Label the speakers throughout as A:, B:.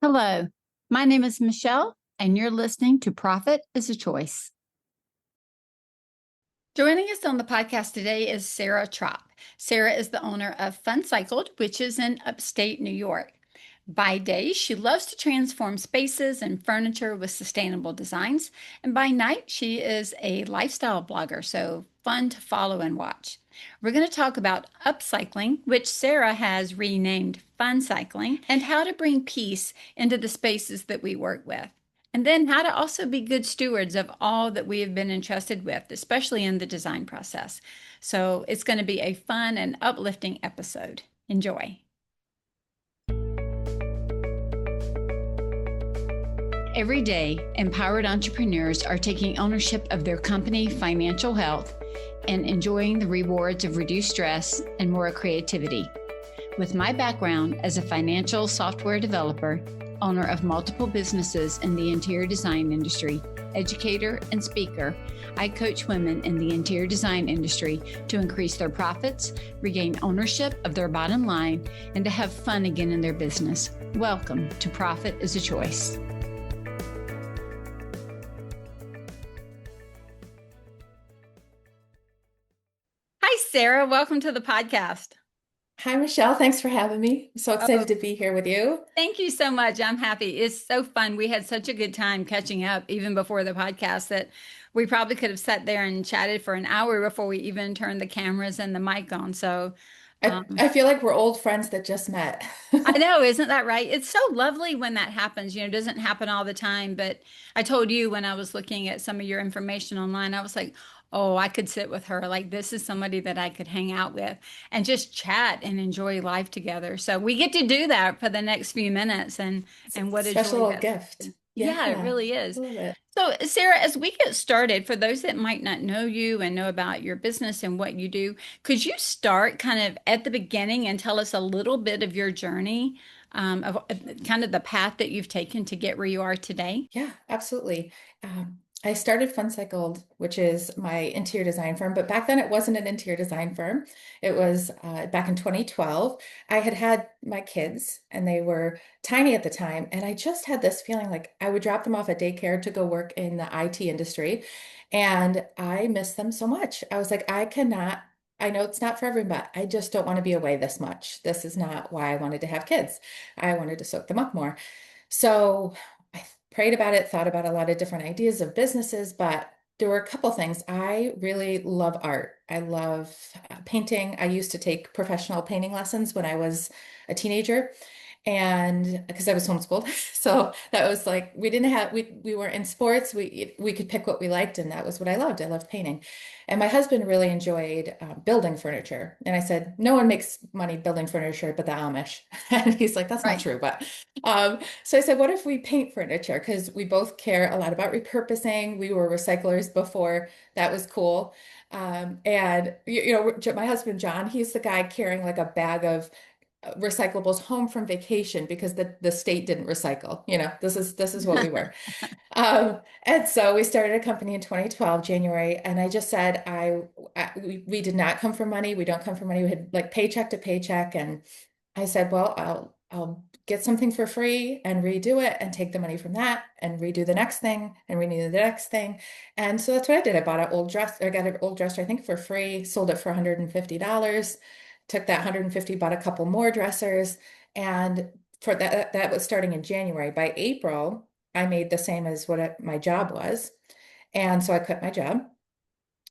A: Hello, my name is Michelle, and you're listening to Profit is a Choice. Joining us on the podcast today is Sarah Trop. Sarah is the owner of Funcycled, which is in upstate New York. By day, she loves to transform spaces and furniture with sustainable designs. And by night, she is a lifestyle blogger, so fun to follow and watch. We're going to talk about upcycling, which Sarah has renamed Funcycling, and how to bring peace into the spaces that we work with. And then how to also be good stewards of all that we have been entrusted with, especially in the design process. So it's going to be a fun and uplifting episode. Enjoy. Every day, empowered entrepreneurs are taking ownership of their company financial health and enjoying the rewards of reduced stress and more creativity. With my background as a financial software developer, owner of multiple businesses in the interior design industry, educator, and speaker, I coach women in the interior design industry to increase their profits, regain ownership of their bottom line, and to have fun again in their business. Welcome to Profit is a Choice. Hi, Sarah. Welcome to the podcast.
B: Hi, Michelle. Thanks for having me. I'm so excited to be here with you.
A: Thank you so much. I'm happy. It's so fun. We had such a good time catching up even before the podcast that we probably could have sat there and chatted for an hour before we even turned the cameras and the mic on. So
B: I feel like we're old friends that just met.
A: I know, isn't that right? It's so lovely when that happens. It doesn't happen all the time, but I told you when I was looking at some of your information online, I was like, oh, I could sit with her. Like, this is somebody that I could hang out with and just chat and enjoy life together. So we get to do that for the next few minutes.
B: It's
A: And
B: a
A: what a
B: special
A: joy
B: little
A: that's
B: gift.
A: been. Yeah, it
B: Yeah,
A: really
B: I
A: is.
B: love it.
A: So, Sarah, as we get started, for those that might not know you and know about your business and what you do, could you start kind of at the beginning and tell us a little bit of your journey, of kind of the path that you've taken to get where you are today?
B: Yeah, absolutely. I started Funcycled, which is my interior design firm, but back then it wasn't an interior design firm. It was back in 2012. I had had my kids and they were tiny at the time. And I just had this feeling like I would drop them off at daycare to go work in the IT industry. And I miss them so much. I was like, I cannot, I know it's not for everyone, but I just don't want to be away this much. This is not why I wanted to have kids. I wanted to soak them up more. So I prayed about it, thought about a lot of different ideas of businesses, but there were a couple things. I really love art. I love painting. I used to take professional painting lessons when I was a teenager, and because I was homeschooled. So that was like we were in sports. We could pick what we liked, and that was what I loved. I loved painting. And my husband really enjoyed building furniture. And I said, no one makes money building furniture but the Amish. And he's like, that's not
A: Right.
B: true. But so I said, what if we paint furniture? Because we both care a lot about repurposing. We were recyclers before that was cool. And my husband John, he's the guy carrying like a bag of recyclables home from vacation because the state didn't recycle. This is what we were. And so we started a company in 2012, January, and I just said we did not come for money. We don't come for money. We had like paycheck to paycheck, and I said, well, I'll get something for free and redo it and take the money from that and redo the next thing and renew the next thing. And so that's what I did. I bought an old dress, or got an old dresser, I think for free, sold it for $150, took that 150, bought a couple more dressers. And for that was starting in January. By April, I made the same as what my job was. And so I quit my job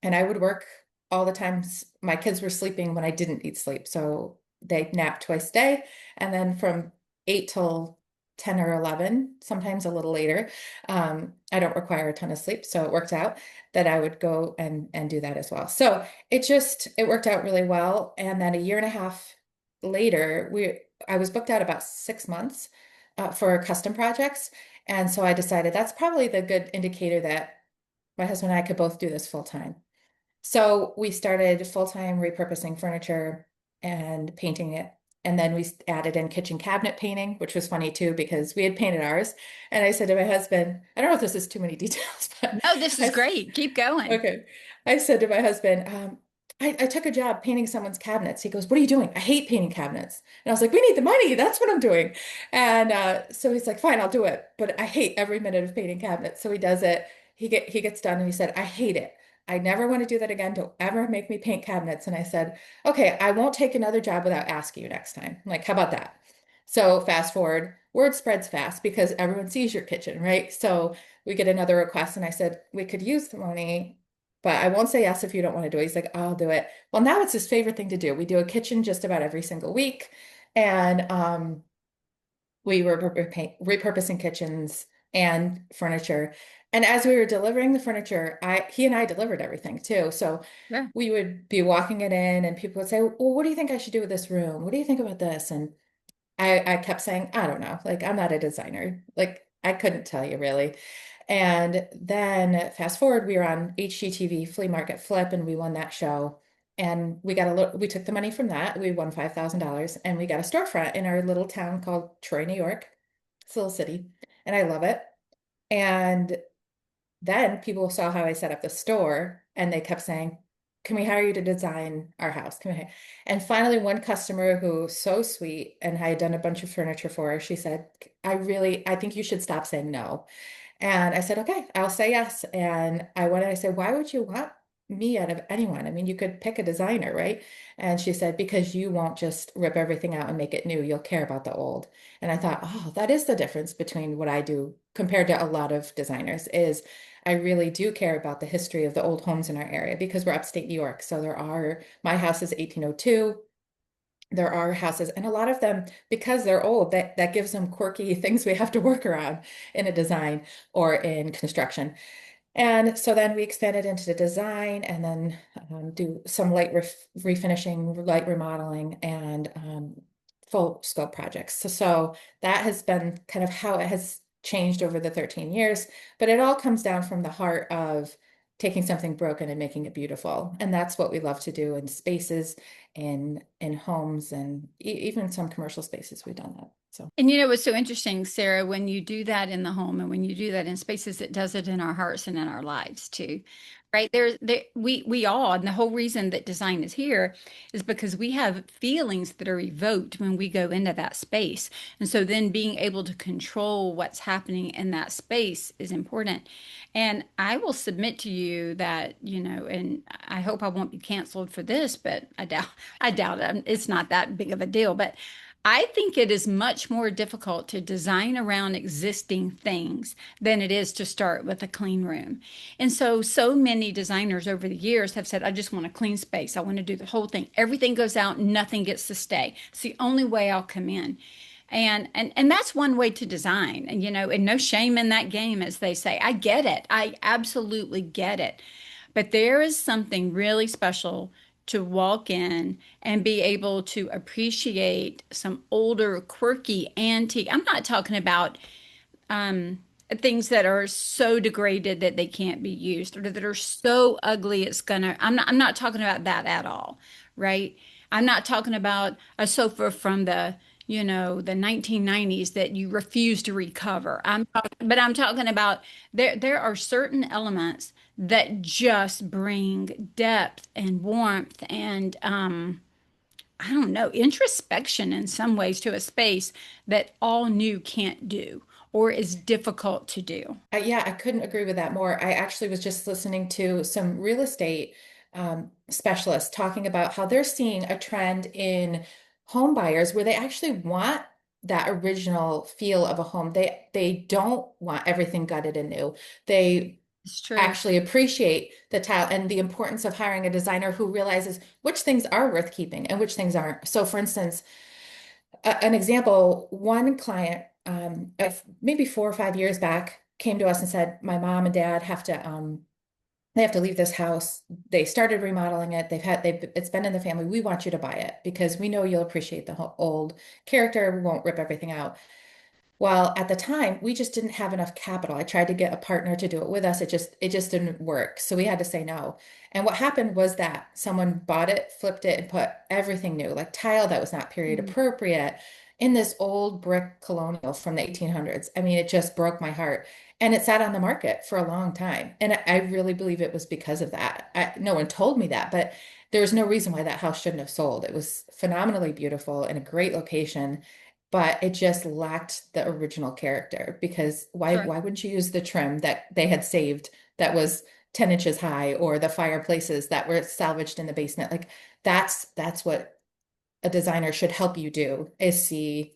B: and I would work all the time. My kids were sleeping when I didn't need sleep. So they nap twice a day. And then from 8 till 10 or 11, sometimes a little later. I don't require a ton of sleep. So it worked out that I would go and do that as well. So it worked out really well. And then a year and a half later, I was booked out about 6 months for custom projects. And so I decided that's probably the good indicator that my husband and I could both do this full time. So we started full-time repurposing furniture and painting it. And then we added in kitchen cabinet painting, which was funny too, because we had painted ours. And I said to my husband, I don't know if this is too many details, but
A: No, this is great. Keep going.
B: okay. I said to my husband, I took a job painting someone's cabinets. He goes, what are you doing? I hate painting cabinets. And I was like, we need the money. That's what I'm doing. And so he's like, fine, I'll do it. But I hate every minute of painting cabinets. So he does it. He gets done and he said, I hate it. I never want to do that again. Don't ever make me paint cabinets. And I said, okay, I won't take another job without asking you next time. I'm like, how about that? So fast forward, word spreads fast because everyone sees your kitchen, right? So we get another request, and I said, we could use the money, but I won't say yes if you don't want to do it. He's like, I'll do it. Well, now it's his favorite thing to do. We do a kitchen just about every single week. And we were repurposing kitchens and furniture. And as we were delivering the furniture, he and I delivered everything too. So
A: Yeah.
B: we would be walking it in, and people would say, well, what do you think I should do with this room? What do you think about this? And I kept saying, I don't know. Like, I'm not a designer. Like, I couldn't tell you really. And then fast forward, we were on HGTV Flea Market Flip, and we won that show. And we got a little, we took the money from that. We won $5,000, and we got a storefront in our little town called Troy, New York. It's a little city, and I love it. And then people saw how I set up the store, and they kept saying, can we hire you to design our house? Can we? And finally, one customer who was so sweet and I had done a bunch of furniture for her, she said, I think you should stop saying no. And I said, okay, I'll say yes. And I went and I said, why would you want me out of anyone? I mean, you could pick a designer, right? And she said, because you won't just rip everything out and make it new. You'll care about the old. And I thought, oh, that is the difference between what I do compared to a lot of designers is I really do care about the history of the old homes in our area because we're upstate New York. So my house is 1802. There are houses, and a lot of them, because they're old, that gives them quirky things we have to work around in a design or in construction. And so then we expanded into the design and then do some light refinishing, light remodeling, and full scope projects. So that has been kind of how it has changed over the 13 years. But it all comes down from the heart of taking something broken and making it beautiful. And that's what we love to do in spaces, in homes, and even some commercial spaces. We've done that. So.
A: And what's so interesting, Sarah, when you do that in the home and when you do that in spaces, it does it in our hearts and in our lives too. Right we all, and the whole reason that design is here is because we have feelings that are evoked when we go into that space. And so then being able to control what's happening in that space is important. And I will submit to you that, and I hope I won't be canceled for this, but I doubt it. It's not that big of a deal, but I think it is much more difficult to design around existing things than it is to start with a clean room. And so many designers over the years have said, I just want a clean space. I want to do the whole thing. Everything goes out, nothing gets to stay. It's the only way I'll come in. And that's one way to design. And and no shame in that game, as they say. I get it. I absolutely get it. But there is something really special to walk in and be able to appreciate some older, quirky, antique. I'm not talking about um, things that are so degraded that they can't be used or that are so ugly it's gonna. I'm not talking about that at all, right? I'm not talking about a sofa from the 1990s that you refuse to recover. But I'm talking about there are certain elements that just bring depth and warmth and I don't know, introspection in some ways to a space that all new can't do or is difficult to do.
B: Yeah, I couldn't agree with that more. I actually was just listening to some real estate specialists talking about how they're seeing a trend in home buyers where they actually want that original feel of a home. They don't want everything gutted and new. They
A: It's true.
B: actually appreciate the tile and the importance of hiring a designer who realizes which things are worth keeping and which things aren't. So, for instance, an example, one client, maybe 4 or 5 years back, came to us and said, "My mom and dad they have to leave this house. They started remodeling it. It's been in the family. We want you to buy it because we know you'll appreciate the old character. We won't rip everything out." Well, at the time, we just didn't have enough capital. I tried to get a partner to do it with us. It just didn't work. So we had to say no. And what happened was that someone bought it, flipped it, and put everything new, like tile that was not period
A: Mhm.
B: appropriate, in this old brick colonial from the 1800s. I mean, it just broke my heart. And it sat on the market for a long time. And I really believe it was because of that. No one told me that, but there's no reason why that house shouldn't have sold. It was phenomenally beautiful in a great location, but it just lacked the original character because
A: Sure.
B: why wouldn't you use the trim that they had saved that was 10 inches high, or the fireplaces that were salvaged in the basement? Like that's what a designer should help you do, is see,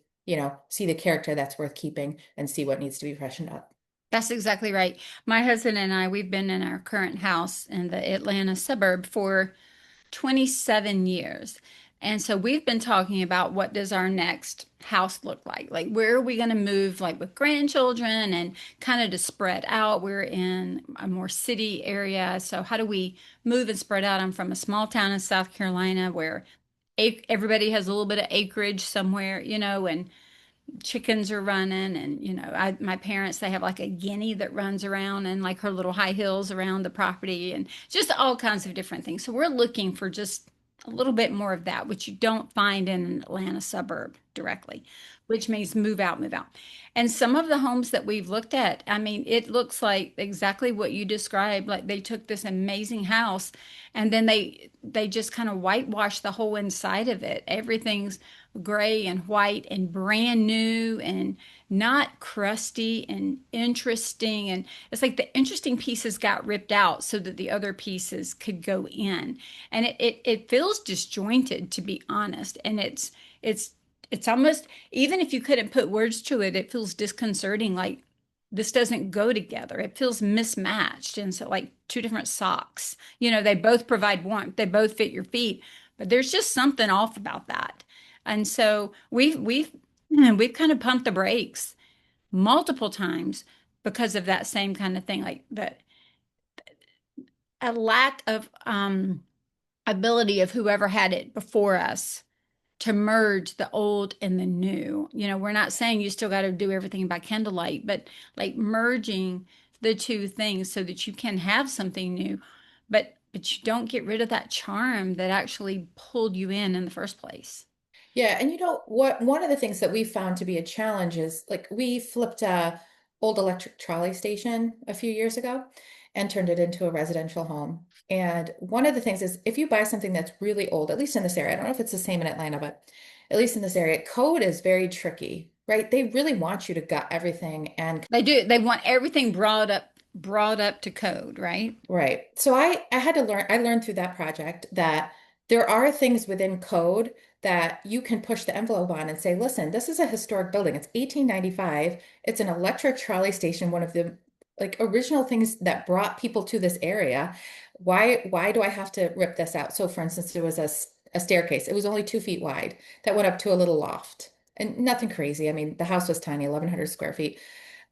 B: see the character that's worth keeping and see what needs to be freshened up.
A: That's exactly right. My husband and I, we've been in our current house in the Atlanta suburb for 27 years. And so we've been talking about what does our next house look like? Like where are we going to move like with grandchildren and kind of to spread out? We're in a more city area. So how do we move and spread out? I'm from a small town in South Carolina where everybody has a little bit of acreage somewhere, and chickens are running, and my parents, they have like a guinea that runs around and like her little high heels around the property and just all kinds of different things. So we're looking for just a little bit more of that, which you don't find in an Atlanta suburb directly, which means move out, move out. And some of the homes that we've looked at, I mean, it looks like exactly what you described. Like they took this amazing house and then they just kind of whitewashed the whole inside of it. Everything's gray and white and brand new and not crusty and interesting. And it's like the interesting pieces got ripped out so that the other pieces could go in. And it feels disjointed, to be honest. And it's almost, even if you couldn't put words to it, it feels disconcerting. Like this doesn't go together. It feels mismatched. And so like two different socks, they both provide warmth. They both fit your feet, but there's just something off about that. And so we've kind of pumped the brakes multiple times because of that same kind of thing, like that a lack of ability of whoever had it before us to merge the old and the new. We're not saying you still got to do everything by candlelight, but like merging the two things so that you can have something new, but you don't get rid of that charm that actually pulled you in the first place.
B: Yeah, and you know what? One of the things that we found to be a challenge is like we flipped a old electric trolley station a few years ago and turned it into a residential home. And one of the things is if you buy something that's really old, at least in this area, I don't know if it's the same in Atlanta, but at least in this area, code is very tricky, right? They really want you to gut everything and
A: They do. They want everything brought up to code, right?
B: right. So I had to learn, I learned through that project that there are things within code that you can push the envelope on and say, listen, this is a historic building. It's 1895. It's an electric trolley station, one of the like original things that brought people to this area. Why do I have to rip this out? So for instance, there was a staircase. It was only 2 feet wide that went up to a little loft and nothing crazy. I mean, the house was tiny, 1,100 square feet.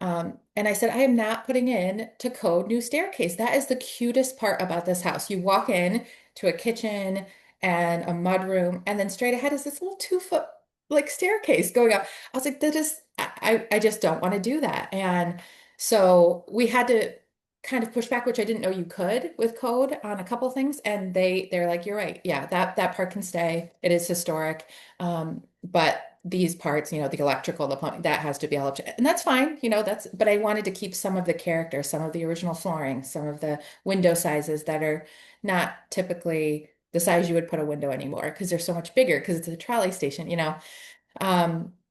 B: And I said, I am not putting in to code new staircase. That is the cutest part about this house. You walk in to a kitchen and a mudroom, and then straight ahead is this little 2 foot like staircase going up. I was like, that is, I just don't want to do that. And so we had to kind of push back, which I didn't know you could with code on a couple things. And they're like, you're right. Yeah, that part can stay. It is historic. But these parts, the electrical, the plumbing, that has to be all up to, and that's fine, but I wanted to keep some of the character, some of the original flooring, some of the window sizes that are not typically the size you would put a window anymore because they're so much bigger because it's a trolley station.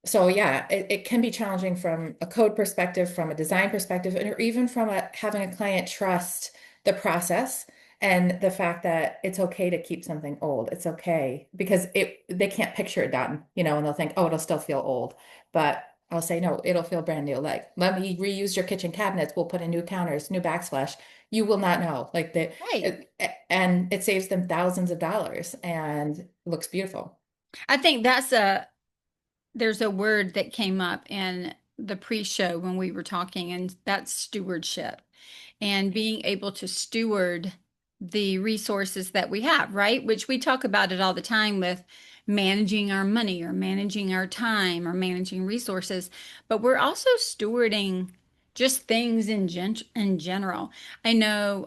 B: So yeah, it can be challenging from a code perspective, from a design perspective, or even from having a client trust the process and the fact that it's okay to keep something old. It's okay because they can't picture it done, and they'll think, oh, it'll still feel old. But I'll say, no, it'll feel brand new. Like, let me reuse your kitchen cabinets. We'll put in new counters, new backsplash. You will not know. Like
A: Right.
B: and it saves them thousands of dollars and looks beautiful.
A: I think there's a word that came up in the pre-show when we were talking, and that's stewardship and being able to steward the resources that we have, right? Which we talk about it all the time with managing our money or managing our time or managing resources, but we're also stewarding just things in general. I know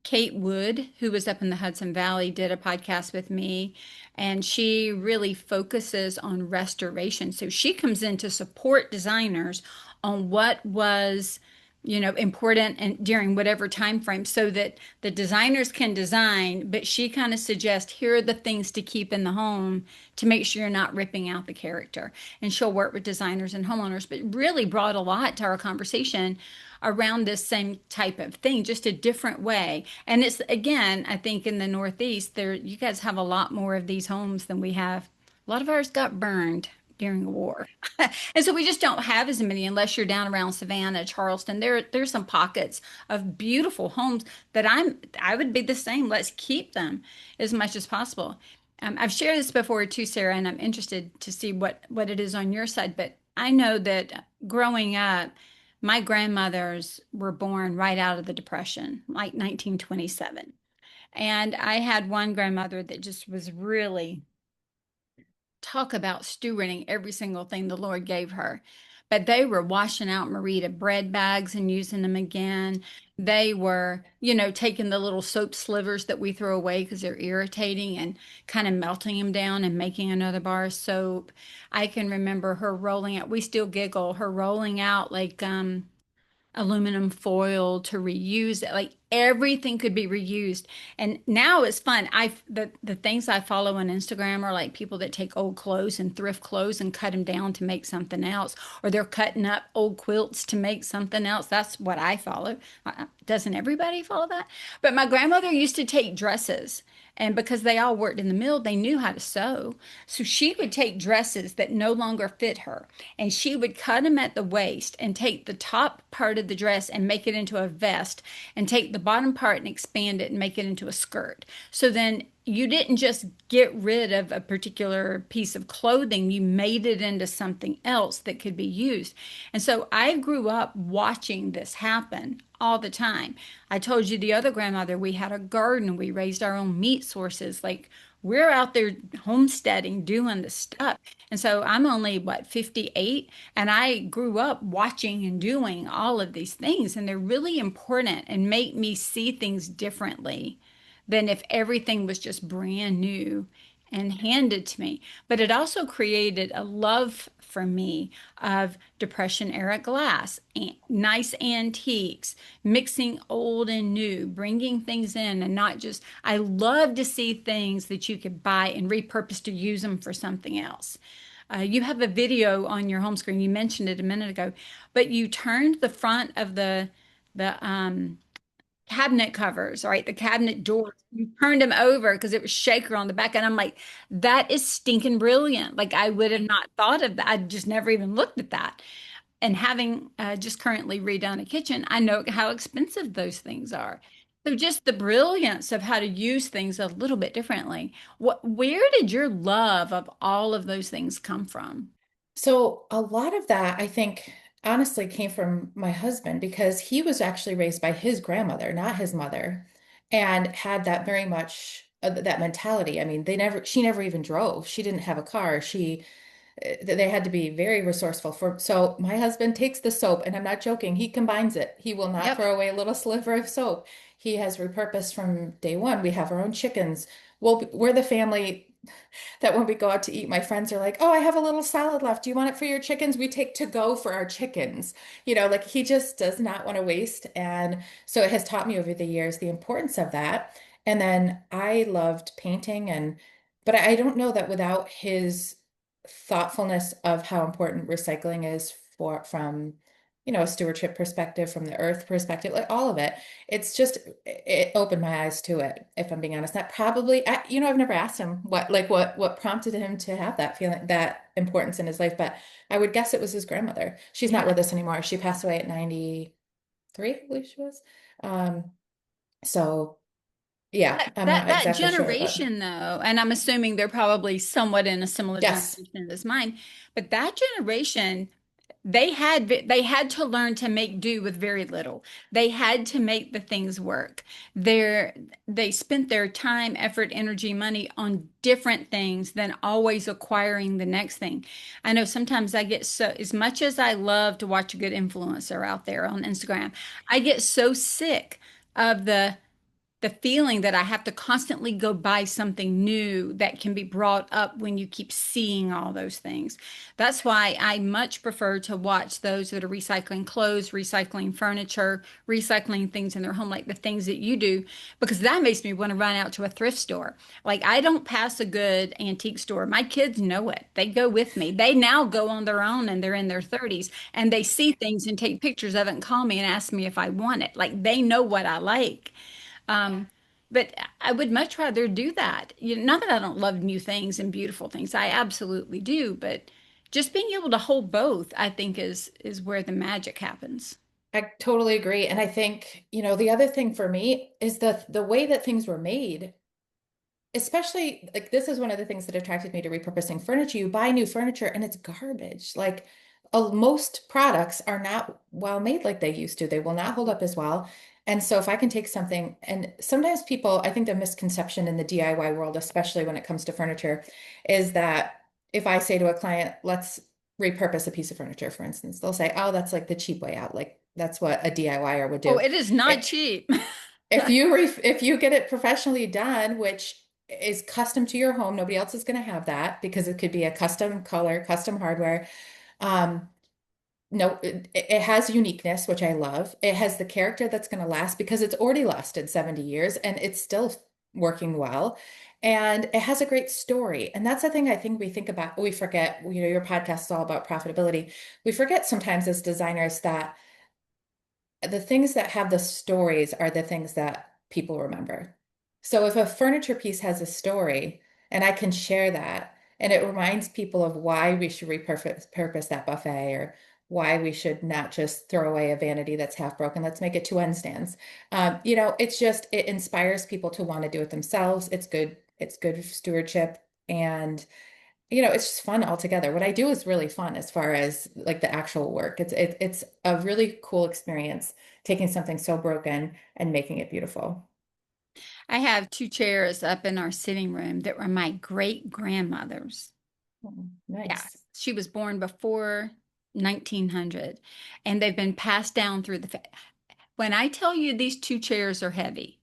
A: Kate Wood, who was up in the Hudson Valley, did a podcast with me, and she really focuses on restoration. So she comes in to support designers on what was, important and during whatever time frame so that the designers can design, but she kind of suggests here are the things to keep in the home to make sure you're not ripping out the character. And she'll work with designers and homeowners, but really brought a lot to our conversation around this same type of thing, just a different way. And it's again, I think in the Northeast, there you guys have a lot more of these homes than we have. A lot of ours got burned during the war. And so we just don't have as many unless you're down around Savannah, Charleston. There's some pockets of beautiful homes that I would be the same. Let's keep them as much as possible. I've shared this before too, Sarah, and I'm interested to see what it is on your side. But I know that growing up, my grandmothers were born right out of the Depression, like 1927. And I had one grandmother that just was really talk about stewarding every single thing the Lord gave her. But they were washing out Marita bread bags and using them again. They were, taking the little soap slivers that we throw away because they're irritating and kind of melting them down and making another bar of soap. I can remember her rolling out, we still giggle, her rolling out like aluminum foil to reuse it. Like everything could be reused. And now it's fun. The things I follow on Instagram are like people that take old clothes and thrift clothes and cut them down to make something else, or they're cutting up old quilts to make something else. That's what I follow. Doesn't everybody follow that? But my grandmother used to take dresses. And because they all worked in the mill, they knew how to sew. So she would take dresses that no longer fit her and she would cut them at the waist and take the top part of the dress and make it into a vest and take the bottom part and expand it and make it into a skirt. So then you didn't just get rid of a particular piece of clothing, you made it into something else that could be used. And so I grew up watching this happen all the time. I told you the other grandmother, we had a garden, we raised our own meat sources. Like we're out there homesteading, doing the stuff. And so I'm only, what, 58? And I grew up watching and doing all of these things. And they're really important and make me see things differently than if everything was just brand new and handed to me. But it also created a love for me of Depression era glass, nice antiques, mixing old and new, bringing things in and not just, I love to see things that you could buy and repurpose to use them for something else. You have a video on your home screen. You mentioned it a minute ago, but you turned the front of the cabinet covers, right? The cabinet doors. You turned them over because it was shaker on the back. And I'm like, that is stinking brilliant. Like I would have not thought of that. I just never even looked at that. And having just currently redone a kitchen, I know how expensive those things are. So just the brilliance of how to use things a little bit differently. Where did your love of all of those things come from?
B: So a lot of that, I think, honestly came from my husband because he was actually raised by his grandmother, not his mother, and had that very much that mentality. I mean, she never even drove. She didn't have a car. They had to be very resourceful for. So my husband takes the soap, and I'm not joking. He combines it. He will not
A: Yep.
B: throw away a little sliver of soap. He has repurposed from day one. We have our own chickens. We're the family that when we go out to eat, my friends are like, "Oh, I have a little salad left. Do you want it for your chickens?" We take to go for our chickens. Like he just does not want to waste. And so it has taught me over the years the importance of that. And then I loved painting but I don't know that without his thoughtfulness of how important recycling is from a stewardship perspective, from the earth perspective, like all of it. It opened my eyes to it, if I'm being honest. That probably, I've never asked him what prompted him to have that feeling, that importance in his life, but I would guess it was his grandmother. She's not
A: Yeah.
B: with us anymore. She passed away at 93, I believe she was. Um, so yeah,
A: That,
B: I'm
A: that
B: not
A: that
B: exactly sure, but
A: generation though, and I'm assuming they're probably somewhat in a similar
B: yes.
A: generation as mine, but that generation, they had to learn to make do with very little. They had to make the things work. They spent their time, effort, energy, money on different things than always acquiring the next thing. I know sometimes I get so, as much as I love to watch a good influencer out there on Instagram, I get so sick of the the feeling that I have to constantly go buy something new that can be brought up when you keep seeing all those things. That's why I much prefer to watch those that are recycling clothes, recycling furniture, recycling things in their home, like the things that you do, because that makes me want to run out to a thrift store. Like, I don't pass a good antique store. My kids know it. They go with me. They now go on their own and they're in their 30s and they see things and take pictures of it and call me and ask me if I want it. Like, they know what I like. Um, but I would much rather do that. Not that I don't love new things and beautiful things. I absolutely do, but just being able to hold both, I think is where the magic happens.
B: I totally agree. And I think, the other thing for me is the way that things were made, especially like this is one of the things that attracted me to repurposing furniture. You buy new furniture and it's garbage. Like most products are not well made like they used to. They will not hold up as well. And so if I can take something, and sometimes people, I think the misconception in the DIY world, especially when it comes to furniture, is that if I say to a client, let's repurpose a piece of furniture, for instance, they'll say, oh, that's like the cheap way out. Like that's what a DIYer would
A: Oh,
B: do.
A: it is not
B: It,
A: cheap.
B: if you get it professionally done, which is custom to your home, nobody else is going to have that because it could be a custom color, custom hardware. Um, no, it has uniqueness, which I love. It has the character that's going to last because it's already lasted 70 years and it's still working well. And it has a great story. And that's the thing I think we think about, we forget, your podcast is all about profitability. We forget sometimes as designers that the things that have the stories are the things that people remember. So if a furniture piece has a story and I can share that and it reminds people of why we should repurpose that buffet or why we should not just throw away a vanity that's half broken, let's make it two end stands. It's just it inspires people to want to do it themselves. It's good stewardship and it's just fun altogether. What I do is really fun as far as like the actual work. It's a really cool experience taking something so broken and making it beautiful.
A: I have two chairs up in our sitting room that were my great grandmother's.
B: Oh,
A: Yeah,
B: nice.
A: she was born before 1900, and they've been passed down through when I tell you these two chairs are heavy,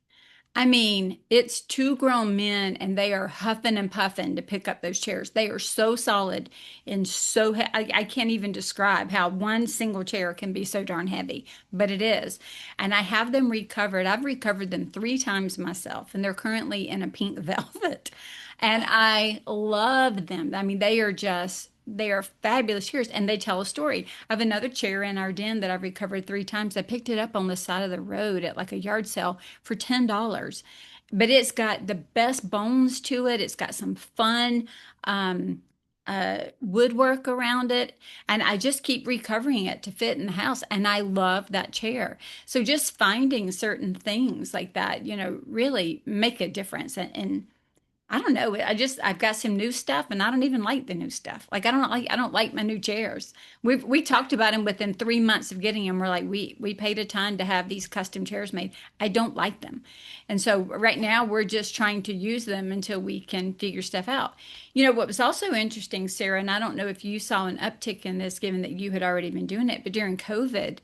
A: I mean, it's two grown men and they are huffing and puffing to pick up those chairs. They are so solid and I can't even describe how one single chair can be so darn heavy, but it is. And I have them recovered. I've recovered them 3 times myself, and they're currently in a pink velvet. And I love them. I mean, they are fabulous chairs and they tell a story. I have another chair in our den that I've recovered 3 times. I picked it up on the side of the road at like a yard sale for $10. But it's got the best bones to it. It's got some fun woodwork around it. And I just keep recovering it to fit in the house. And I love that chair. So just finding certain things like that, really make a difference. And I don't know. I've got some new stuff and I don't even like the new stuff. Like I don't like my new chairs. We talked about them within 3 months of getting them. We're like, we paid a ton to have these custom chairs made. I don't like them. And so right now we're just trying to use them until we can figure stuff out. What was also interesting, Sarah, and I don't know if you saw an uptick in this given that you had already been doing it, but during COVID,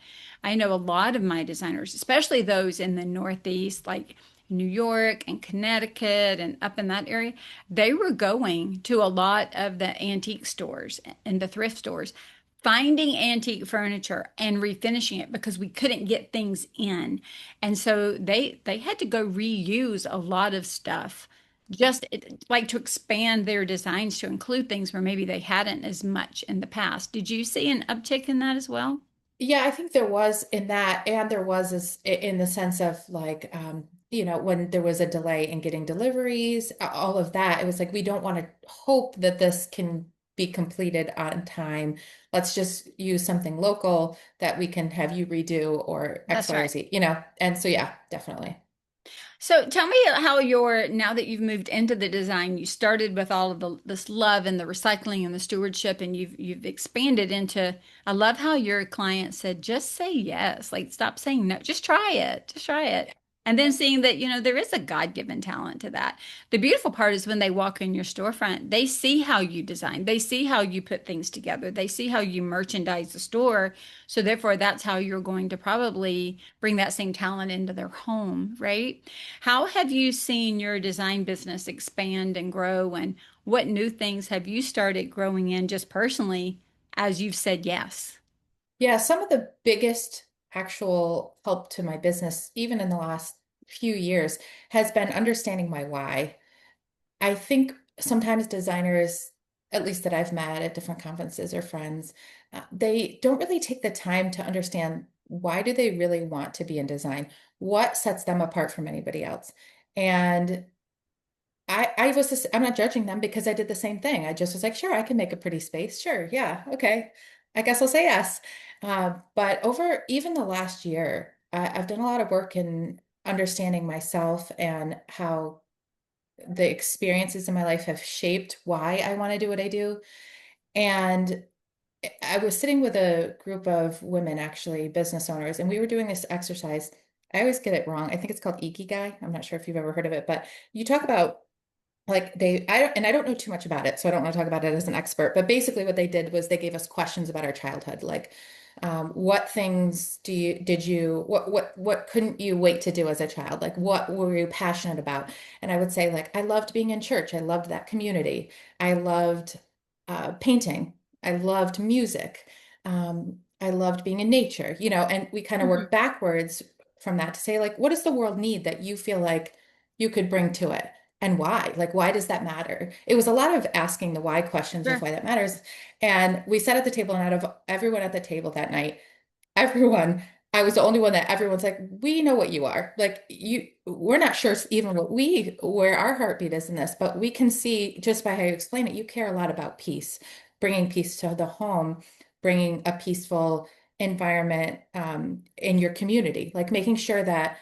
A: I know a lot of my designers, especially those in the Northeast, like New York and Connecticut and up in that area, they were going to a lot of the antique stores and the thrift stores, finding antique furniture and refinishing it because we couldn't get things in. And so they had to go reuse a lot of stuff just like to expand their designs to include things where maybe they hadn't as much in the past. Did you see an uptick in that as well?
B: Yeah, I think there was in that, and there was in the sense of like, when there was a delay in getting deliveries, all of that. It was like, we don't want to hope that this can be completed on time. Let's just use something local that we can have you redo or X,
A: That's
B: Y, or
A: right.
B: Z. And so, yeah, definitely.
A: So tell me how now that you've moved into the design, you started with all of this love and the recycling and the stewardship, and you've expanded into. I love how your client said, "Just say yes, like stop saying no, just try it, just try it." And then seeing that, there is a God-given talent to that. The beautiful part is when they walk in your storefront, they see how you design, they see how you put things together, they see how you merchandise the store. So therefore, that's how you're going to probably bring that same talent into their home, right? How have you seen your design business expand and grow? And what new things have you started growing in just personally as you've said yes?
B: Yeah, some of the biggest actual help to my business, even in the last few years, has been understanding my why. I think sometimes designers, at least that I've met at different conferences or friends, they don't really take the time to understand why do they really want to be in design? What sets them apart from anybody else? And I was just, I'm not judging them because I did the same thing. I just was like, sure, I can make a pretty space. Sure, yeah, okay. I guess I'll say yes. But over even the last year, I've done a lot of work in understanding myself and how the experiences in my life have shaped why I want to do what I do. And I was sitting with a group of women, actually, business owners, and we were doing this exercise. I always get it wrong. I think it's called Ikigai. I'm not sure if you've ever heard of it, but you talk about like I don't know too much about it, so I don't want to talk about it as an expert, but basically what they did was they gave us questions about our childhood, like what things did you what couldn't you wait to do as a child? Like what were you passionate about? And I would say like I loved being in church. I loved that community. I loved painting. I loved music. I loved being in nature, and we kind of work
A: Mhm.
B: backwards from that to say like what does the world need that you feel like you could bring to it? And why? Like, why does that matter? It was a lot of asking the why questions of
A: Sure.
B: why that matters. And we sat at the table, and out of everyone at the table that night, everyone, I was the only one that everyone's like, we know what you are. Like, we're not sure even where our heartbeat is in this, but we can see just by how you explain it, you care a lot about peace, bringing peace to the home, bringing a peaceful environment in your community, like making sure that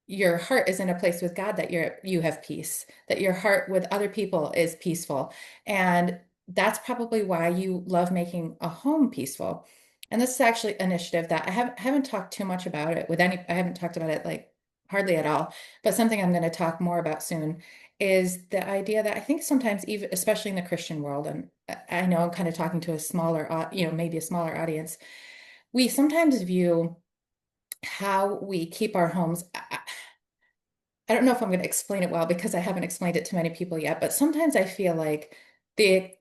B: your heart is in a place with God that you have peace, that your heart with other people is peaceful. And that's probably why you love making a home peaceful. And this is actually an initiative that I haven't talked too much about it with I haven't talked about it like hardly at all, but something I'm going to talk more about soon is the idea that I think sometimes even especially in the Christian world, and I know I'm kind of talking to a smaller, maybe a smaller audience, we sometimes view how we keep our homes. I don't know if I'm going to explain it well because I haven't explained it to many people yet, but sometimes I feel like the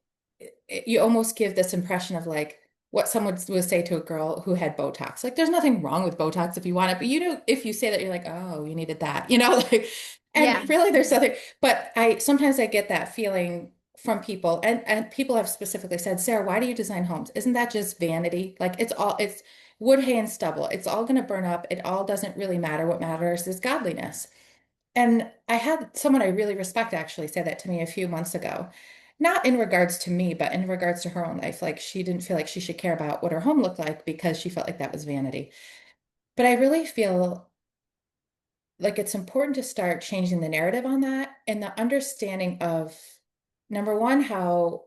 B: you almost give this impression of like what someone would say to a girl who had Botox. Like there's nothing wrong with Botox if you want it, but if you say that you're like, oh, you needed that, like
A: Yeah.
B: and really there's nothing, but I sometimes I get that feeling from people and people have specifically said, Sarah, why do you design homes? Isn't that just vanity? Like it's wood, hay, and stubble. It's all going to burn up. It all doesn't really matter. What matters is godliness. And I had someone I really respect actually say that to me a few months ago. Not in regards to me, but in regards to her own life. Like she didn't feel like she should care about what her home looked like because she felt like that was vanity. But I really feel like it's important to start changing the narrative on that and the understanding of number one, how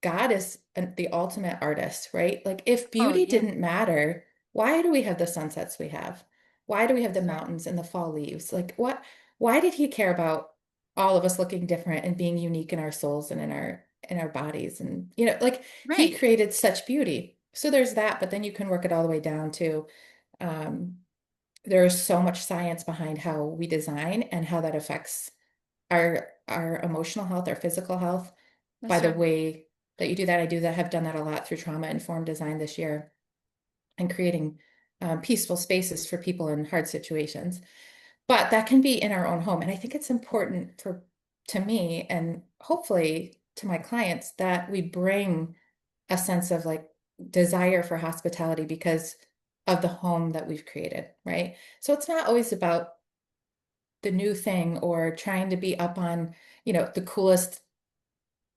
B: God is the ultimate artist, right? Like, if
A: Oh,
B: beauty
A: yeah.
B: didn't matter, why do we have the sunsets we have? Why do we have the
A: That's right.
B: mountains and the fall leaves? Like, why did he care about all of us looking different and being unique in our souls and in our bodies? And, like he
A: Right.
B: created such beauty. So there's that, but then you can work it all the way down to um, there's so much science behind how we design and how that affects our emotional health, our physical health
A: That's
B: by the
A: right.
B: way that you do that. I do that, have done that a lot through trauma informed design this year and creating peaceful spaces for people in hard situations. But that can be in our own home. And I think it's important to me and hopefully to my clients that we bring a sense of like desire for hospitality because of the home that we've created, right? So it's not always about the new thing or trying to be up on, the coolest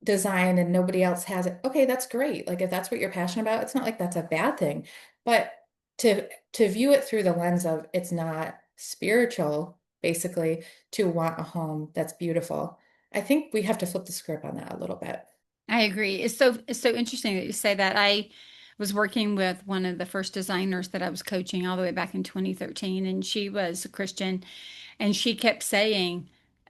B: design and nobody else has it. Okay, that's great. Like if that's what you're passionate about, it's not like that's a bad thing. But to view it through the lens of it's not spiritual, basically, to want a home that's beautiful. I think we have to flip the script on that a little bit.
A: I agree. It's so interesting that you say that. was working with one of the first designers that I was coaching all the way back in 2013, and she was a Christian, and she kept saying,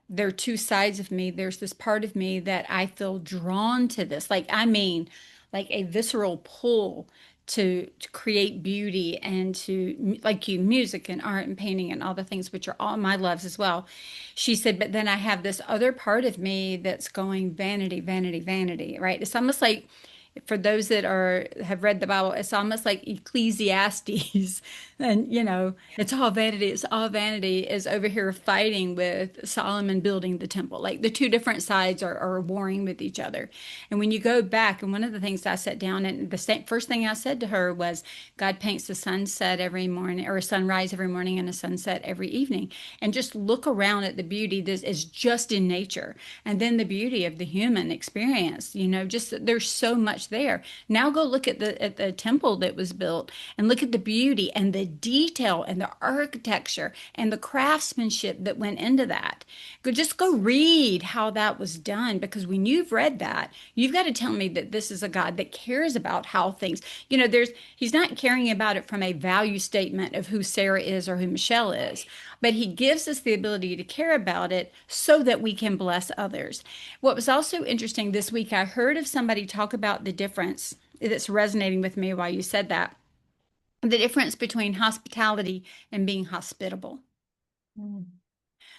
A: there are two sides of me. There's this part of me that I feel drawn to this. Like, I mean, like a visceral pull to create beauty and to like you music and art and painting and all the things which are all my loves as well. She said, but then I have this other part of me that's going vanity, vanity, vanity, right? It's almost like for those that are have read the Bible, it's almost like Ecclesiastes, and it's all vanity is over here fighting with Solomon building the temple. Like the two different sides are warring with each other. And when you go back, and one of the things I sat down and first thing I said to her was, God paints a sunset every morning, or a sunrise every morning, and a sunset every evening. And just look around at the beauty that is just in nature, and then the beauty of the human experience. Just there's so much there. Now go look at the temple that was built, and look at the beauty and the detail and the architecture and the craftsmanship that went into that. Go read how that was done, because when you've read that, you've got to tell me that this is a God that cares about how things, he's not caring about it from a value statement of who Sarah is or who Michelle is, but he gives us the ability to care about it so that we can bless others. What was also interesting this week, I heard of somebody talk about the difference that's resonating with me while you said that, the difference between hospitality and being hospitable.
B: Mm.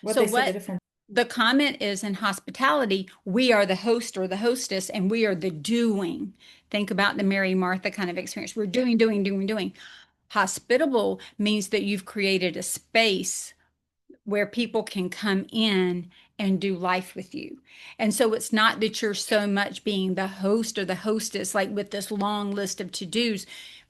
B: What
A: So,
B: they say the
A: what
B: difference.
A: the comment is, in hospitality, we are the host or the hostess, and we are the doing. Think about the Mary Martha kind of experience. We're doing, doing, doing, doing. Hospitable means that you've created a space where people can come in and do life with you. And so it's not that you're so much being the host or the hostess, like with this long list of to-dos,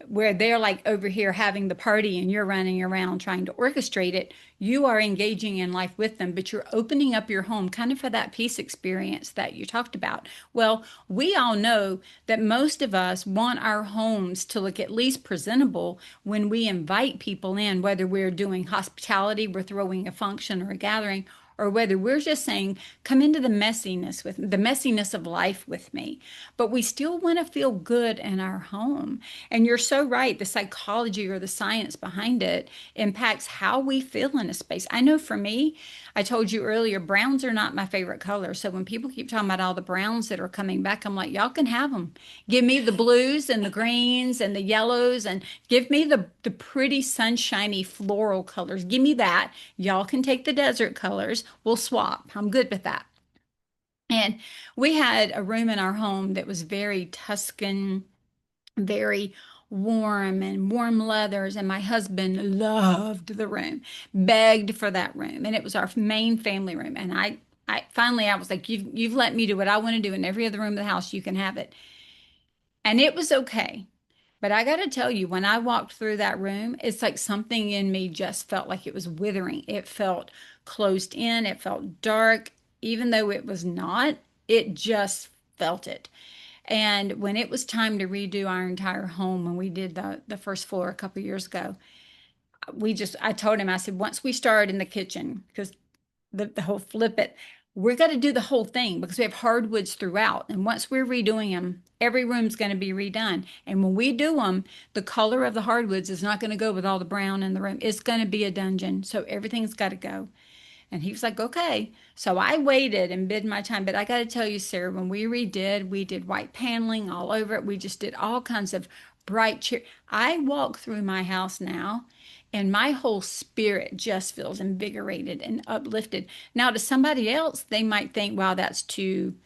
A: where they're like over here having the party and you're running around trying to orchestrate it. You are engaging in life with them, but you're opening up your home kind of for that peace experience that you talked about. Well, we all know that most of us want our homes to look at least presentable when we invite people in, whether we're doing hospitality, we're throwing a function or a gathering, or whether we're just saying, come into the messiness of life with me. But we still want to feel good in our home. And you're so right. The psychology or the science behind it impacts how we feel in a space. I know for me, I told you earlier, browns are not my favorite color. So when people keep talking about all the browns that are coming back, I'm like, y'all can have them. Give me the blues and the greens and the yellows, and give me the pretty sunshiny floral colors. Give me that. Y'all can take the desert colors. We'll swap. I'm good with that. And we had a room in our home that was very Tuscan, very warm and warm leathers. And my husband loved the room, begged for that room. And it was our main family room. And I finally, I was like, you've let me do what I want to do in every other room of the house. You can have it. And it was okay. But I got to tell you, when I walked through that room, it's like something in me just felt like it was withering. It felt closed in. It felt dark, even though it was not. It just felt it. And when it was time to redo our entire home, when we did the first floor a couple years ago, I told him, I said, once we start in the kitchen, because the whole flip it, we're going to do the whole thing because we have hardwoods throughout. And once we're redoing them, every room's going to be redone. And when we do them, the color of the hardwoods is not going to go with all the brown in the room. It's going to be a dungeon. So everything's got to go. And he was like, okay. So I waited and bid my time. But I got to tell you, Sarah, when we did white paneling all over it. We just did all kinds of bright cheer. I walk through my house now and my whole spirit just feels invigorated and uplifted. Now, to somebody else, they might think, wow, that's too,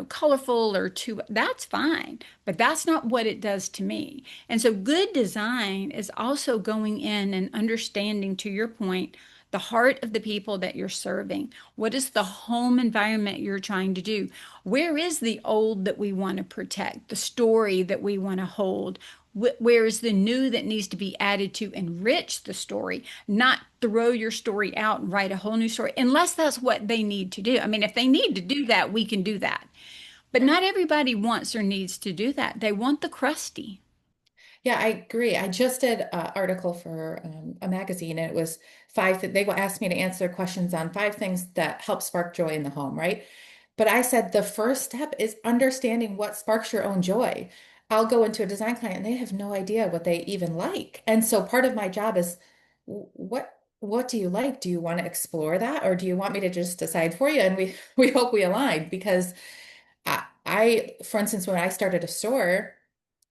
A: colorful or too, that's fine. But that's not what it does to me. And so good design is also going in and understanding, to your point, the heart of the people that you're serving. What is the home environment you're trying to do? Where is the old that we want to protect, the story that we want to hold? Where is the new that needs to be added to enrich the story, not throw your story out and write a whole new story, unless that's what they need to do. I mean, if they need to do that, we can do that. But not everybody wants or needs to do that. They want the crusty.
B: Yeah, I agree. I just did an article for a magazine, and it was five that they asked me to answer questions on 5 things that help spark joy in the home, right? But I said the first step is understanding what sparks your own joy. I'll go into a design client and they have no idea what they even like. And so part of my job is what do you like? Do you want to explore that or do you want me to just decide for you? And we hope we align because for instance, when I started a store,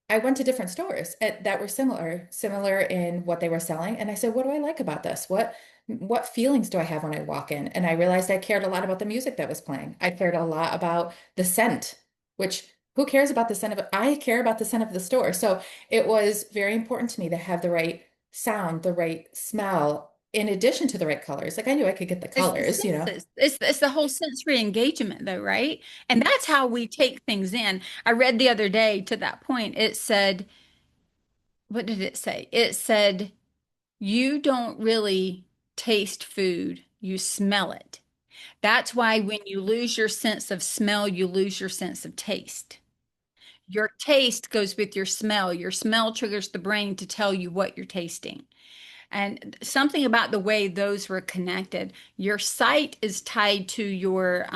B: I went to different stores that were similar in what they were selling. And I said, what do I like about this? What feelings do I have when I walk in? And I realized I cared a lot about the music that was playing. I cared a lot about the scent, which who cares about the scent of it? I care about the scent of the store. So it was very important to me to have the right sound, the right smell, in addition to the right colors. Like I knew I could get the
A: It's the
B: colors, you know.
A: senses. It's the whole sensory engagement, though, right? And that's how we take things in. I read the other day to that point. It said, what did it say? It said, you don't really taste food, you smell it. That's why when you lose your sense of smell, you lose your sense of taste. Your taste goes with your smell. Your smell triggers the brain to tell you what you're tasting. And something about the way those were connected. Your sight is tied to your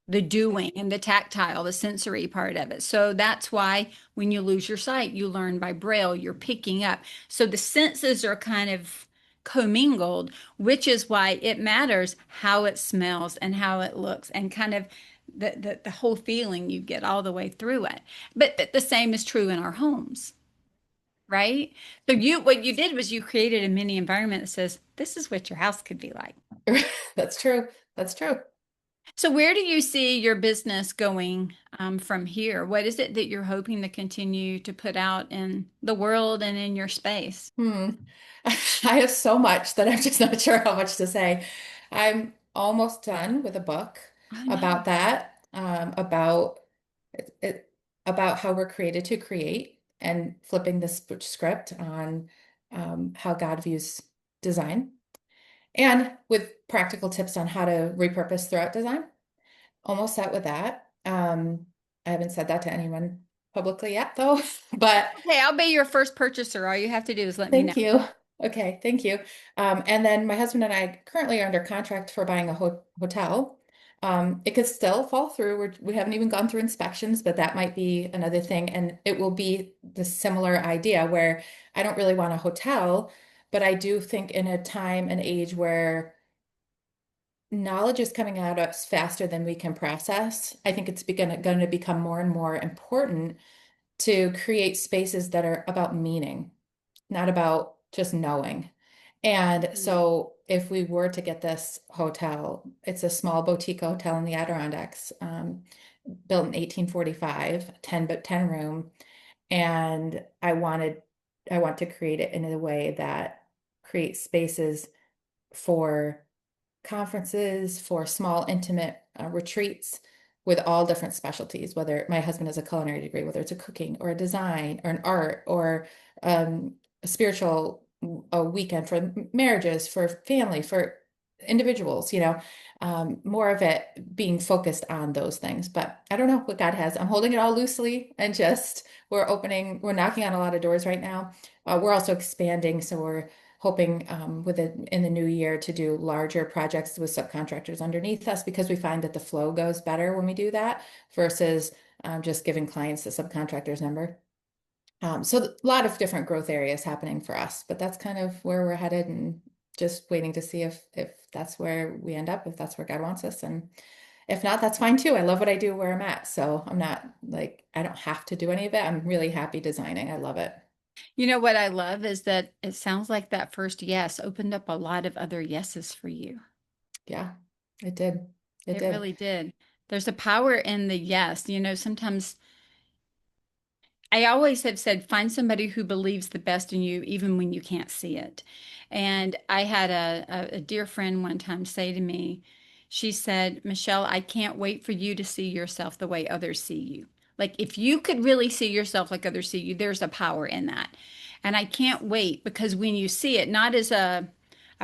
A: the doing and the tactile, the sensory part of it. So that's why when you lose your sight, you learn by braille, you're picking up. So the senses are kind of commingled, which is why it matters how it smells and how it looks and kind of the whole feeling you get all the way through it. But the same is true in our homes, right? So you what you did was you created a mini environment that says this is what your house could be like.
B: That's true. That's true.
A: So where do you see your business going from here? What is it that you're hoping to continue to put out in the world and in your space?
B: Hmm. I have so much that I'm just not sure how much to say. I'm almost done with a book
A: Oh
B: about
A: no.
B: that, about how we're created to create and flipping the script on how God views design and with practical tips on how to repurpose throughout design. Almost set with that. I haven't said that to anyone publicly yet, though, but
A: Okay, I'll be your first purchaser. All you have to do is let me know.
B: thank you. Okay, thank you. And then my husband and I currently are under contract for buying a hotel. It could still fall through. We haven't even gone through inspections, but that might be another thing. And it will be the similar idea where I don't really want a hotel, but I do think in a time and age where knowledge is coming at us faster than we can process, I think it's going to become more and more important to create spaces that are about meaning, not about just knowing. And
A: Mm.
B: so if we were to get this hotel, it's a small boutique hotel in the Adirondacks, built in 1845, 10 room. And I want to create it in a way that creates spaces for conferences, for small, intimate retreats with all different specialties, whether my husband has a culinary degree, whether it's a cooking or a design or an art or a spiritual a weekend for marriages, for family, for individuals, more of it being focused on those things. But I don't know what God has. I'm holding it all loosely and just we're knocking on a lot of doors right now. We're also expanding, so we're hoping in the new year to do larger projects with subcontractors underneath us because we find that the flow goes better when we do that versus just giving clients the subcontractor's number. So a lot of different growth areas happening for us, but that's kind of where we're headed and just waiting to see if that's where we end up, if that's where God wants us. And if not, that's fine too. I love what I do where I'm at. So I'm not like, I don't have to do any of it. I'm really happy designing. I love it.
A: You know what I love is that it sounds like that first yes opened up a lot of other yeses for you.
B: Yeah, it did. It
A: It
B: did.
A: really did. There's a power in the yes. You know, sometimes I always have said, find somebody who believes the best in you, even when you can't see it. And I had a dear friend one time say to me, she said, Michelle, I can't wait for you to see yourself the way others see you. Like, if you could really see yourself like others see you, there's a power in that. And I can't wait because when you see it, not as a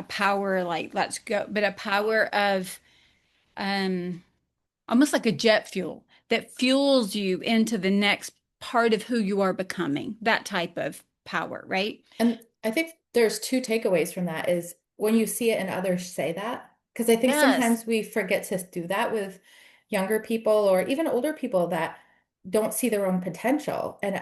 A: power like, let's go, but a power of, um, almost like a jet fuel that fuels you into the next part of who you are becoming, that type of power, right?
B: And I think there's two takeaways from that is when you see it and others say that, because I think
A: Yes.
B: sometimes we forget to do that with younger people or even older people that don't see their own potential. And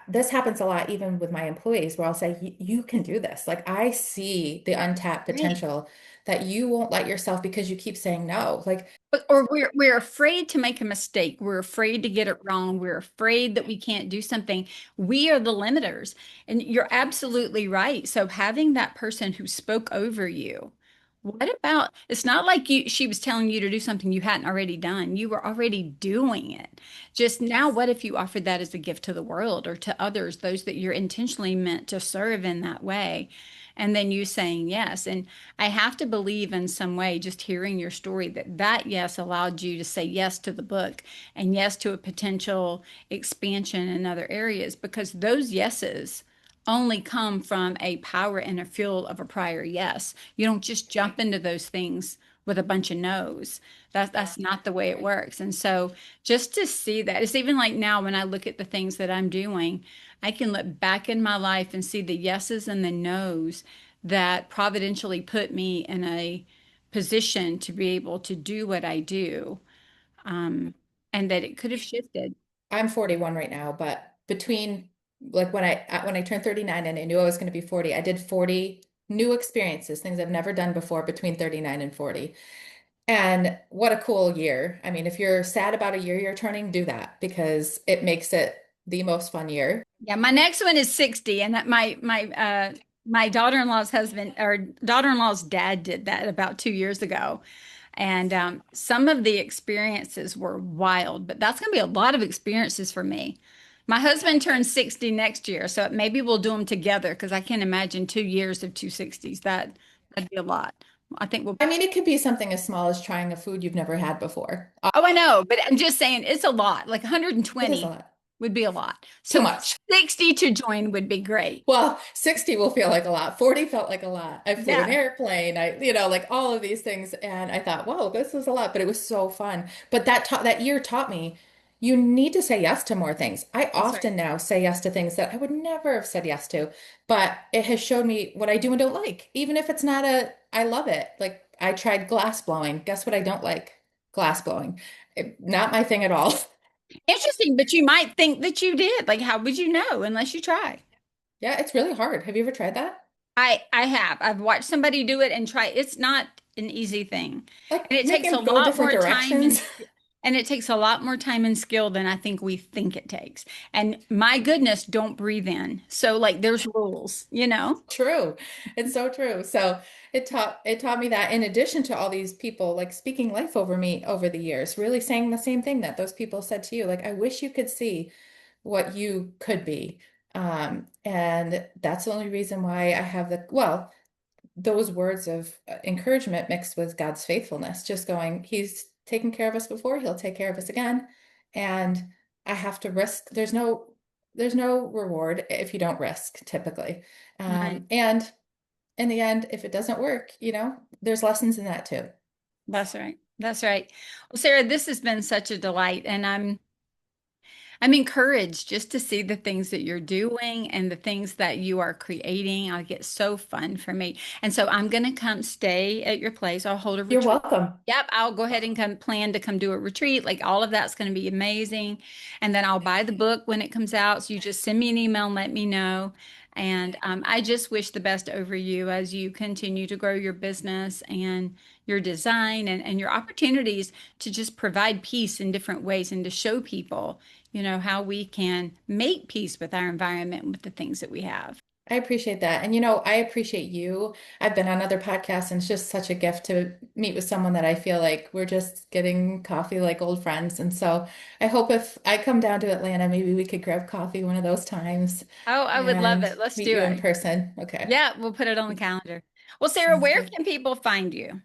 B: this happens a lot even with my employees where I'll say, you can do this. Like I see the untapped
A: Right.
B: potential that you won't let yourself because you keep saying no. Like,
A: Or we're afraid to make a mistake. We're afraid to get it wrong. We're afraid that we can't do something. We are the limiters. And you're absolutely right. So having that person who spoke over you, what about, it's not like she was telling you to do something you hadn't already done. You were already doing it. Just now, what if you offered that as a gift to the world or to others, those that you're intentionally meant to serve in that way? And then you saying yes. And I have to believe in some way, just hearing your story, that that yes allowed you to say yes to the book and yes to a potential expansion in other areas, because those yeses only come from a power and a fuel of a prior yes. You don't just jump into those things with a bunch of no's. That's not the way it works. And so just to see that, it's even like now when I look at the things that I'm doing, I can look back in my life and see the yeses and the no's that providentially put me in a position to be able to do what I do, um, and that it could have shifted.
B: I'm 41 right now, but between like when I turned 39 and I knew I was going to be 40, I did 40 new experiences, things I've never done before between 39 and 40. And what a cool year. I mean, if you're sad about a year you're turning, do that because it makes it the most fun year.
A: Yeah, my next one is 60, and that my daughter-in-law's husband or daughter-in-law's dad did that about 2 years ago. And some of the experiences were wild, but that's going to be a lot of experiences for me. My husband turns 60 next year, so maybe we'll do them together because I can't imagine 2 years of 260s. That'd be a lot. I think we'll.
B: I mean, it could be something as small as trying a food you've never had before.
A: Oh, I know, but I'm just saying it's a lot. Like
B: It is a
A: 120
B: lot.
A: would be a lot.
B: Too
A: So
B: much.
A: 60 to join would be great.
B: Well, 60 will feel like a lot. 40 felt like a lot. I flew an
A: Yeah,
B: airplane. Like all of these things. And I thought, whoa, this is a lot, but it was so fun. But that year taught me you need to say yes to more things. I
A: that's right.
B: often now say yes to things that I would never have said yes to, but it has showed me what I do and don't like. Even if it's not I love it. Like I tried glass blowing. Guess what I don't like? Glass blowing. Not my thing at all.
A: Interesting, but you might think that you did. Like, how would you know unless you try?
B: Yeah, it's really hard. Have you ever tried that?
A: I have. I've watched somebody do it and try. It's not an easy thing.
B: Like
A: And it
B: make
A: takes a
B: him go
A: lot
B: different
A: more time
B: directions.
A: and it takes a lot more time and skill than I think we think it takes. And my goodness, don't breathe in. So like there's rules, you know?
B: True. It's so true. So it taught me that in addition to all these people like speaking life over me over the years, really saying the same thing that those people said to you. Like, I wish you could see what you could be. And that's the only reason why I have those words of encouragement mixed with God's faithfulness, just going, He's taken care of us before, He'll take care of us again. And I have to risk. There's no reward if you don't risk, typically.
A: Right.
B: And in the end, if it doesn't work, there's lessons in that too.
A: That's right. That's right. Well, Sarah, this has been such a delight, and I'm encouraged just to see the things that you're doing and the things that you are creating. I get so fun for me. And so I'm going to come stay at your place. I'll hold a
B: You're
A: retreat.
B: welcome.
A: Yep, I'll go ahead and come plan to come do a retreat. Like all of that's going to be amazing. And then I'll buy the book when it comes out. So you just send me an email and let me know. And I just wish the best over you as you continue to grow your business and your design and your opportunities to just provide peace in different ways and to show people, how we can make peace with our environment with the things that we have.
B: I appreciate that. And I appreciate you. I've been on other podcasts and it's just such a gift to meet with someone that I feel like we're just getting coffee like old friends. And so I hope if I come down to Atlanta, maybe we could grab coffee one of those times
A: Oh, I would love
B: and
A: it. Let's
B: meet
A: do
B: you in
A: it.
B: person. Okay.
A: Yeah, we'll put it on the calendar. Well, Sarah,
B: Sounds
A: where
B: good.
A: can people find you?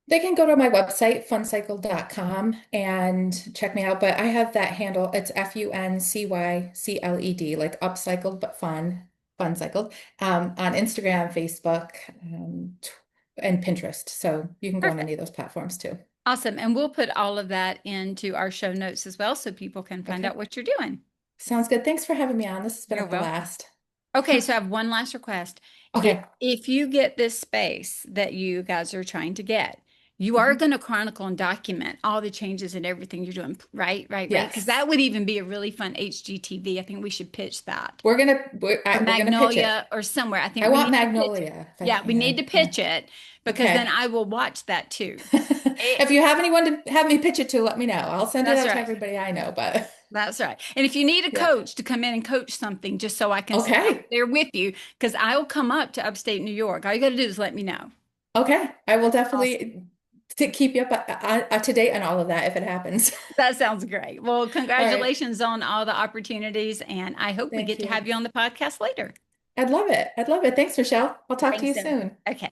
B: They can go to my website, funcycled.com, and check me out. But I have that handle. It's FUNCYCLED, like upcycled but fun cycled, on Instagram, Facebook, and Pinterest. So you can go on
A: Perfect.
B: any of those platforms too.
A: Awesome. And we'll put all of that into our show notes as well so people can find out
B: Okay.
A: what you're doing.
B: Sounds good. Thanks for having me on. This has been
A: You're
B: a
A: welcome.
B: blast.
A: Okay, so I have one last request. If
B: Okay.
A: if you get this space that you guys are trying to get, you are
B: Mhm.
A: going to chronicle and document all the changes and everything you're doing, right? Right, right. Because
B: Yes.
A: that would even be a really fun HGTV. I think we should pitch that. Or
B: We're gonna pitch it.
A: Magnolia or somewhere. I
B: I
A: think we
B: want
A: need to pitch it.
B: Magnolia if I
A: Yeah, we need
B: can.
A: to
B: Yeah.
A: pitch it because then
B: Okay.
A: I will watch that too.
B: If you have anyone to have me pitch it to, let me know. I'll send it
A: That's
B: out to
A: right.
B: everybody I know, but
A: That's right. And if you need a
B: yeah.
A: coach to come in and coach something, just so I can sit out
B: Okay.
A: there with you, because I will come up to upstate New York. All you got to do is let me know.
B: Okay. I will
A: Awesome.
B: definitely to keep you up to date on all of that if it happens.
A: That sounds great. Well,
B: All right.
A: congratulations on all the opportunities, and I hope we
B: Thank
A: get to
B: you.
A: have you on the podcast later.
B: I'd love it. I'd love it. Thanks, Rochelle. I'll talk to
A: Thanks
B: you
A: so much.
B: soon.
A: Okay.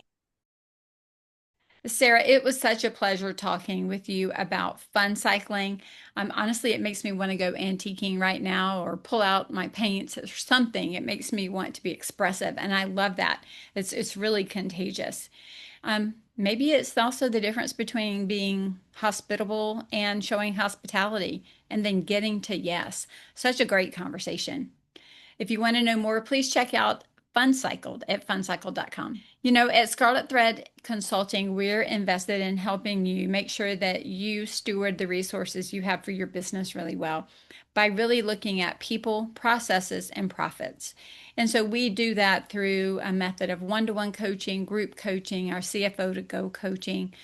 A: Sarah, it was such a pleasure talking with you about fun cycling. Honestly, it makes me want to go antiquing right now or pull out my paints or something. It makes me want to be expressive, and I love that. It's really contagious. Maybe it's also the difference between being hospitable and showing hospitality and then getting to yes. Such a great conversation. If you want to know more, please check out Funcycled at funcycled.com. At Scarlet Thread Consulting, we're invested in helping you make sure that you steward the resources you have for your business really well by really looking at people, processes, and profits. And so we do that through a method of one-to-one coaching, group coaching, our CFO to go coaching,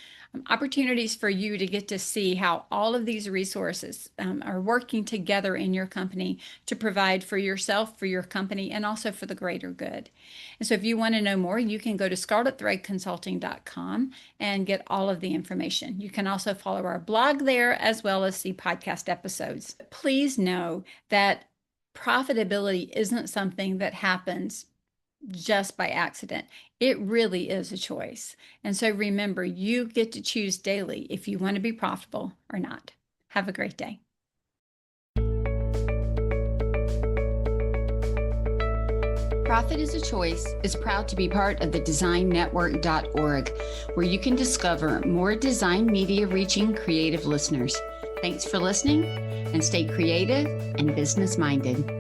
A: opportunities for you to get to see how all of these resources are working together in your company to provide for yourself, for your company, and also for the greater good. And so if you want to know more, you can go to scarletthreadconsulting.com and get all of the information. You can also follow our blog there as well as see podcast episodes. Please know that profitability isn't something that happens just by accident. It really is a choice. And so remember, you get to choose daily if you want to be profitable or not. Have a great day. Profit is a Choice is proud to be part of the designnetwork.org, where you can discover more design media reaching creative listeners. Thanks for listening and stay creative and business minded.